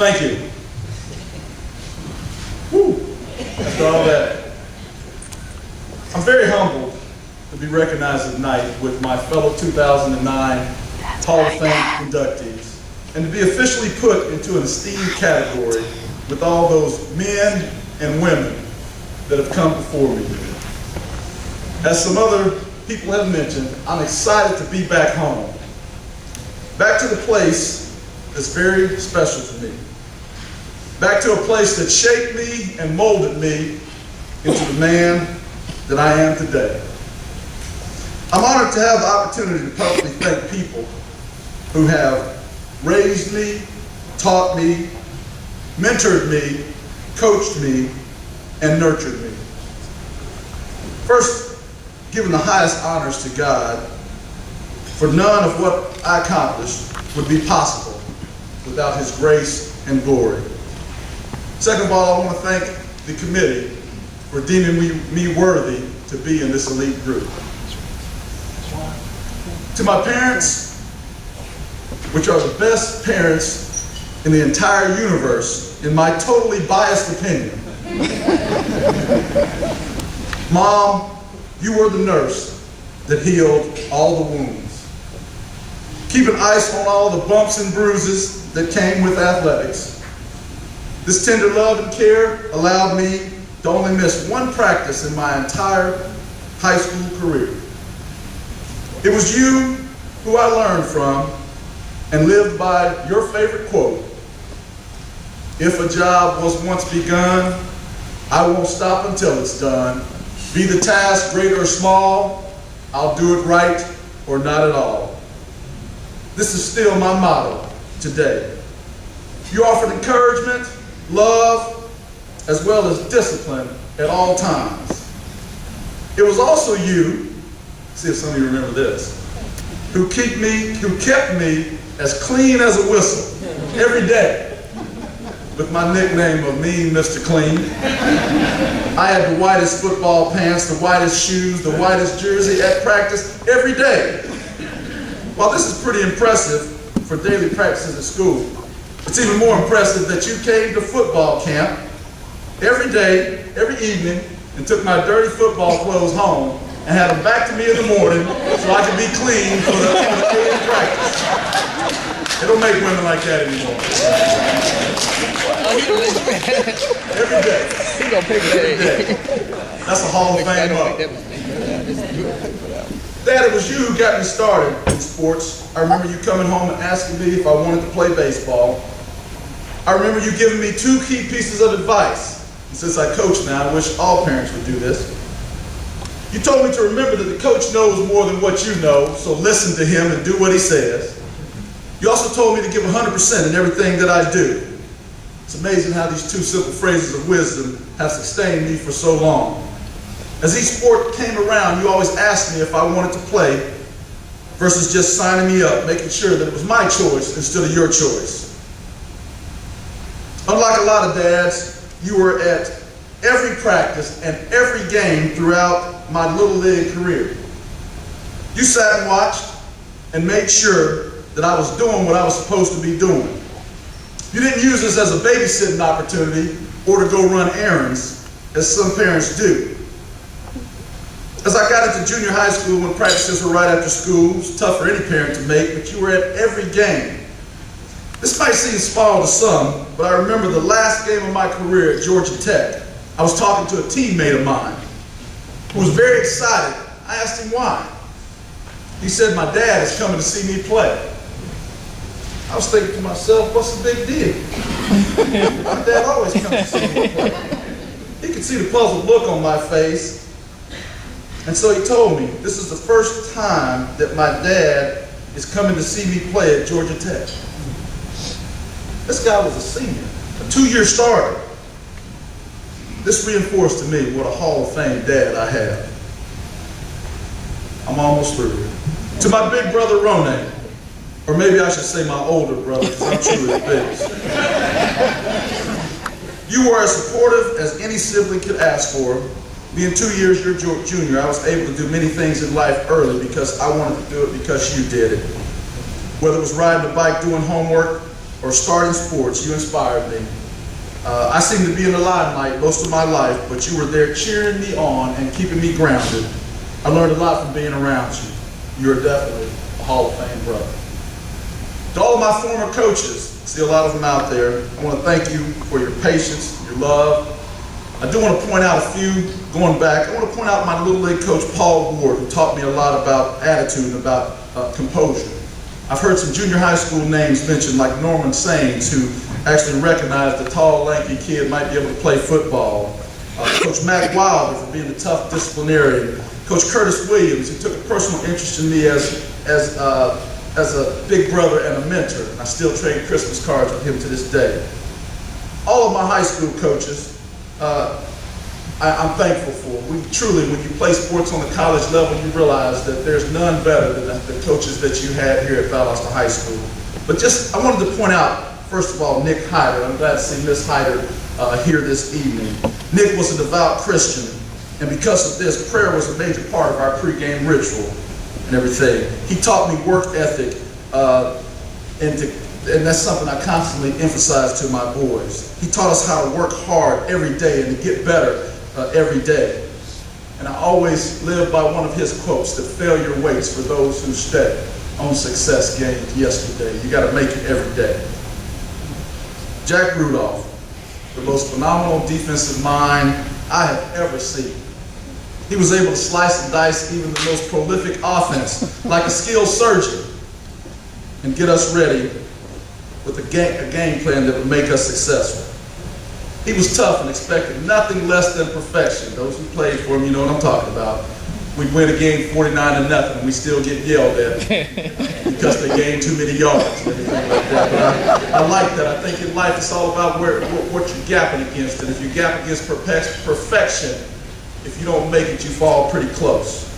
Thank you. Whew. After all that, I'm very humbled to be recognized tonight with my fellow 2009 Hall of Fame inductees, and to be officially put into an esteemed category with all those men and women that have come before me. As some other people have mentioned, I'm excited to be back home, back to the place that's very special to me, back to a place that shaped me and molded me into the man that I am today. I'm honored to have the opportunity to publicly thank people who have raised me, taught me, mentored me, coached me, and nurtured me. First, giving the highest honors to God, for none of what I accomplished would be possible without His grace and glory. Second of all, I want to thank the committee for deeming me worthy to be in this elite group. To my parents, which are the best parents in the entire universe, in my totally biased opinion. Mom, you were the nurse that healed all the wounds, keeping ice on all the bumps and bruises that came with athletics. This tender love and care allowed me to only miss one practice in my entire high school career. It was you who I learned from and lived by your favorite quote: "If a job was once begun, I won't stop until it's done. Be the task great or small, I'll do it right or not at all." This is still my motto today. You offered encouragement, love, as well as discipline at all times. It was also you, see if some of you remember this, who kept me as clean as a whistle every day, with my nickname of Mean Mr. Clean. I had the whitest football pants, the whitest shoes, the whitest jersey at practice every day. While this is pretty impressive for daily practices at school, it's even more impressive that you came to football camp every day, every evening, and took my dirty football clothes home and had them back to me in the morning so I could be clean for the day of practice. They don't make women like that anymore. Every day. He gonna pick Every day. That's a Hall of Fame up. Dad, it was you who got me started in sports. I remember you coming home and asking me if I wanted to play baseball. I remember you giving me 2 key pieces of advice. And since I coach now, I wish all parents would do this. You told me to remember that the coach knows more than what you know, so listen to him and do what he says. You also told me to give 100% in everything that I do. It's amazing how these 2 simple phrases of wisdom have sustained me for so long. As each sport came around, you always asked me if I wanted to play versus just signing me up, making sure that it was my choice instead of your choice. Unlike a lot of dads, you were at every practice and every game throughout my Little League career. You sat and watched and made sure that I was doing what I was supposed to be doing. You didn't use this as a babysitting opportunity or to go run errands, as some parents do. As I got into junior high school, when practices were right after school, it was tough for any parent to make, but you were at every game. This might seem small to some, but I remember the last game of my career at Georgia Tech. I was talking to a teammate of mine who was very excited. I asked him why. He said, "My dad is coming to see me play." I was thinking to myself, what's the big deal? My dad always comes to see me play. He could see the puzzled look on my face. And so he told me, this is the first time that my dad is coming to see me play at Georgia Tech. This guy was a senior, a 2-year starter. This reinforced to me what a Hall of Fame dad I have. I'm almost through. To my big brother, Rone, or maybe I should say my older brother, because I'm truly the biggest. You were as supportive as any sibling could ask for. Being 2 years your junior, I was able to do many things in life early because I wanted to do it because you did it. Whether it was riding a bike, doing homework, or starting sports, you inspired me. I seem to be in the limelight most of my life, but you were there cheering me on and keeping me grounded. I learned a lot from being around you. You're definitely a Hall of Fame brother. To all of my former coaches, see a lot of them out there, I want to thank you for your patience, your love. I do want to point out a few, going back, I want to point out my Little League coach, Paul Ward, who taught me a lot about attitude and about composure. I've heard some junior high school names mentioned, like Norman Sains, who actually recognized the tall, lanky kid might be able to play football. Coach Mac Wilder for being a tough disciplinarian. Coach Curtis Williams, who took a personal interest in me as a big brother and a mentor. And I still trade Christmas cards with him to this day. All of my high school coaches, I'm thankful for. Truly, when you play sports on the college level, you realize that there's none better than the coaches that you had here at Valdosta High School. But I wanted to point out, first of all, Nick Hyder. I'm glad to see Miss Hyder here this evening. Nick was a devout Christian, and because of this, prayer was a major part of our pregame ritual and everything. He taught me work ethic, and that's something I constantly emphasize to my boys. He taught us how to work hard every day and to get better every day. And I always live by one of his quotes, that failure waits for those who stay. On success gained yesterday. You got to make it every day. Jack Rudolph, the most phenomenal defensive mind I have ever seen. He was able to slice and dice even the most prolific offense like a skilled surgeon and get us ready with a game plan that would make us successful. He was tough and expected nothing less than perfection. Those who played for him, you know what I'm talking about. We'd win a game 49-0, and we still get yelled at because they gained too many yards and everything like that. But I like that. I think in life it's all about what you're gapping against. And if you gap against perfection, if you don't make it, you fall pretty close.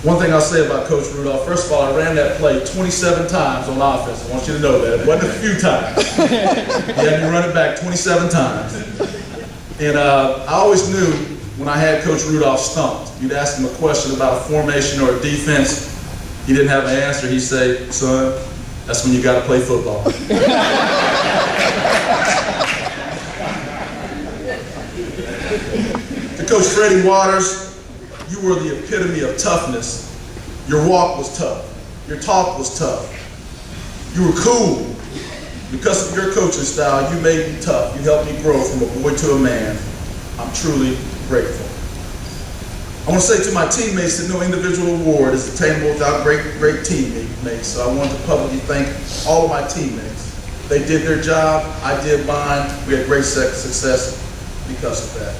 One thing I'll say about Coach Rudolph, first of all, I ran that play 27 times on offense. I want you to know that. It wasn't a few times. He had me run it back 27 times. And I always knew when I had Coach Rudolph stumped. You'd ask him a question about a formation or a defense. He didn't have an answer. He'd say, son, that's when you got to play football. To Coach Freddie Waters, you were the epitome of toughness. Your walk was tough. Your talk was tough. You were cool. Because of your coaching style, you made me tough. You helped me grow from a boy to a man. I'm truly grateful. I want to say to my teammates that no individual award is attainable without great teammates. So I want to publicly thank all of my teammates. They did their job. I did mine. We had great success because of that.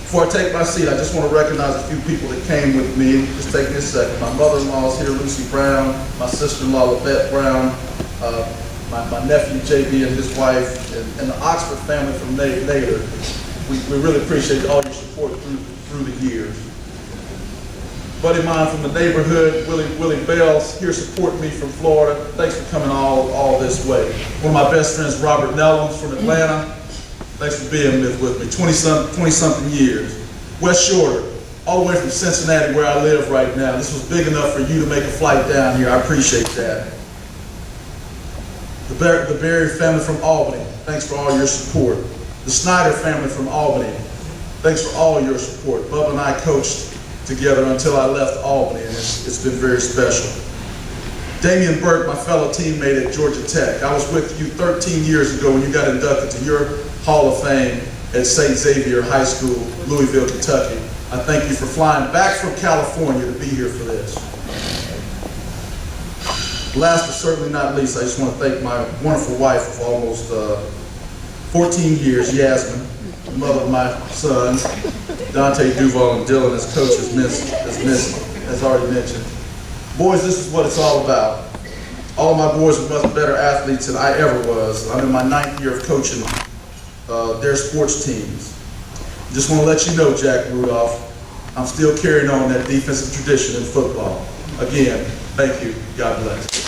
Before I take my seat, I just want to recognize a few people that came with me. Just take me a second. My mother-in-law is here, Lucy Brown. My sister-in-law, Lavette Brown. My nephew, JB, and his wife, and the Oxford family from Nader. We really appreciate all your support through the years. Buddy of mine from the neighborhood, Willie Bell's here supporting me from Florida. Thanks for coming all this way. One of my best friends, Robert Nellums from Atlanta. Thanks for being with me, 20-something years. Wes Shorter, all the way from Cincinnati where I live right now. This was big enough for you to make a flight down here. I appreciate that. The Berry family from Albany, thanks for all your support. The Snyder family from Albany, thanks for all your support. Bubba and I coached together until I left Albany, and it's been very special. Damian Burke, my fellow teammate at Georgia Tech. I was with you 13 years ago when you got inducted to your Hall of Fame at St. Xavier High School, Louisville, Kentucky. I thank you for flying back from California to be here for this. Last but certainly not least, I just want to thank my wonderful wife of almost 14 years, Yasmin, the mother of my sons, Dante, Duval, and Dylan, as Coach has already mentioned. Boys, this is what it's all about. All of my boys are much better athletes than I ever was. I'm in my 9th year of coaching their sports teams. Just want to let you know, Jack Rudolph, I'm still carrying on that defensive tradition in football. Again, thank you. God bless.